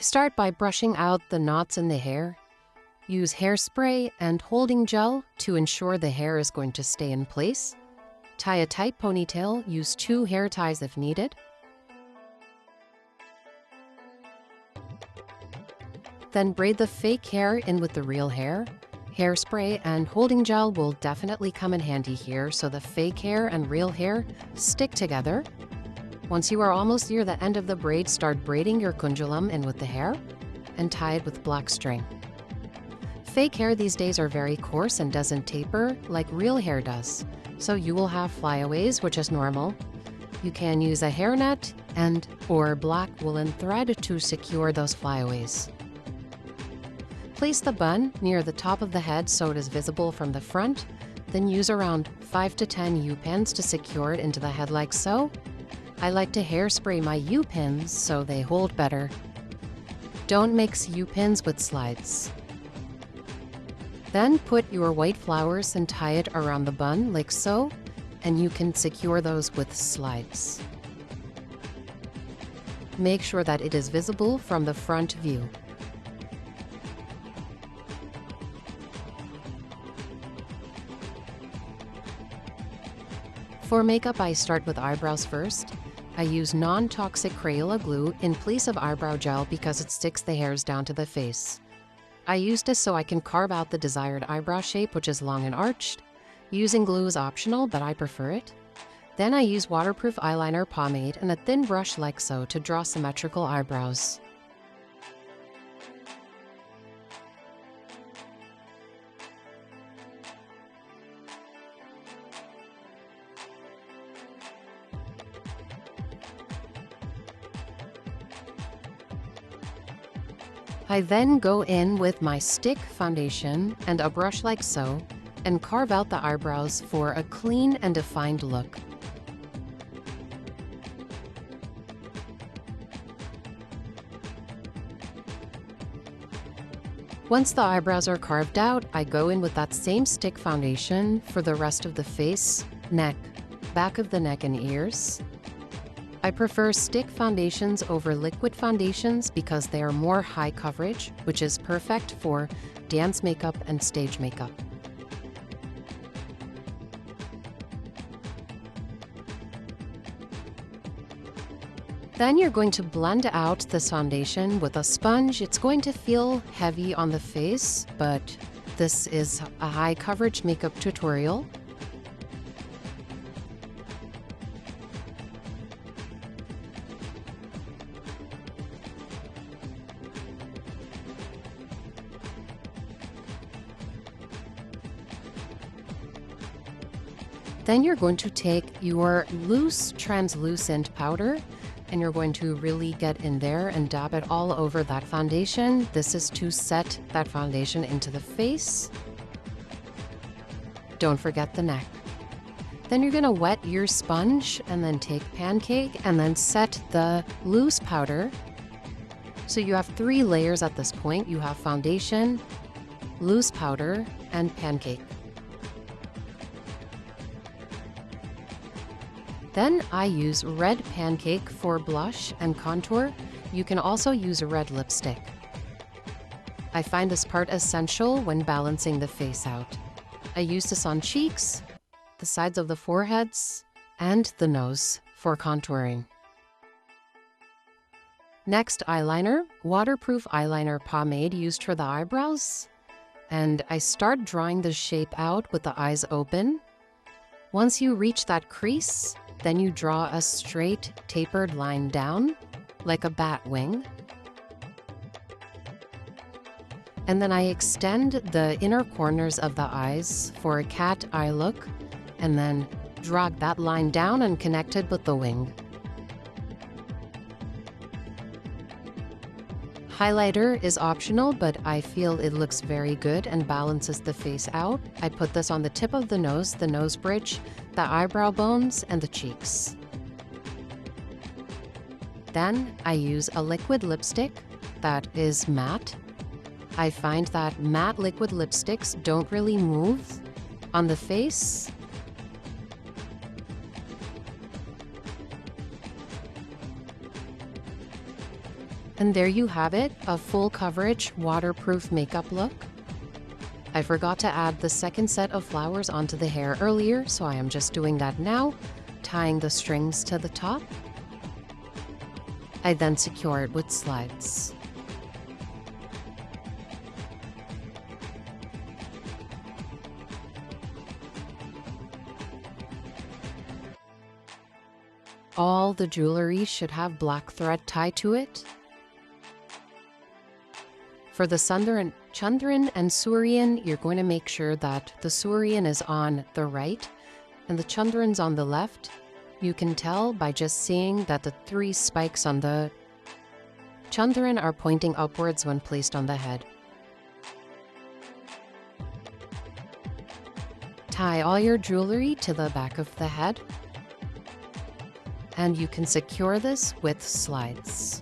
Start by brushing out the knots in the hair. Use hairspray and holding gel to ensure the hair is going to stay in place. Tie a tight ponytail, use 2 hair ties if needed. Then braid the fake hair in with the real hair. Hairspray and holding gel will definitely come in handy here so the fake hair and real hair stick together. Once you are almost near the end of the braid, start braiding your kundulum in with the hair and tie it with black string. Fake hair these days are very coarse and doesn't taper like real hair does, so you will have flyaways, which is normal. You can use a hairnet or black woolen thread to secure those flyaways. Place the bun near the top of the head so it is visible from the front, then use around 5 to 10 U-pins to secure it into the head like so. I like to hairspray my U-pins so they hold better. Don't mix U-pins with slides. Then put your white flowers and tie it around the bun like so, and you can secure those with slides. Make sure that it is visible from the front view. For makeup, I start with eyebrows first. I use non-toxic Crayola glue in place of eyebrow gel because it sticks the hairs down to the face. I use this so I can carve out the desired eyebrow shape, which is long and arched. Using glue is optional, but I prefer it. Then I use waterproof eyeliner pomade and a thin brush like so to draw symmetrical eyebrows. I then go in with my stick foundation and a brush like so, and carve out the eyebrows for a clean and defined look. Once the eyebrows are carved out, I go in with that same stick foundation for the rest of the face, neck, back of the neck and ears. I prefer stick foundations over liquid foundations because they are more high coverage, which is perfect for dance makeup and stage makeup. Then you're going to blend out this foundation with a sponge. It's going to feel heavy on the face, but this is a high coverage makeup tutorial. Then you're going to take your loose translucent powder and you're going to really get in there and dab it all over that foundation. This is to set that foundation into the face. Don't forget the neck. Then you're going to wet your sponge and then take pancake and then set the loose powder. So you have 3 layers at this point. You have foundation, loose powder, and pancake. Then I use red pancake for blush and contour. You can also use a red lipstick. I find this part essential when balancing the face out. I use this on cheeks, the sides of the foreheads, and the nose for contouring. Next, eyeliner, waterproof eyeliner pomade used for the eyebrows. And I start drawing the shape out with the eyes open. Once you reach that crease, then you draw a straight, tapered line down, like a bat wing. And then I extend the inner corners of the eyes for a cat eye look, and then drag that line down and connect it with the wing. Highlighter is optional, but I feel it looks very good and balances the face out. I put this on the tip of the nose bridge, the eyebrow bones, and the cheeks. Then I use a liquid lipstick that is matte. I find that matte liquid lipsticks don't really move on the face. And there you have it, a full coverage, waterproof makeup look. I forgot to add the second set of flowers onto the hair earlier, so I am just doing that now, tying the strings to the top. I then secure it with slides. All the jewelry should have black thread tied to it. For the Chandran and Suryan, you're going to make sure that the Suryan is on the right and the Chandran's on the left. You can tell by just seeing that the 3 spikes on the Chandran are pointing upwards when placed on the head. Tie all your jewelry to the back of the head, and you can secure this with slides.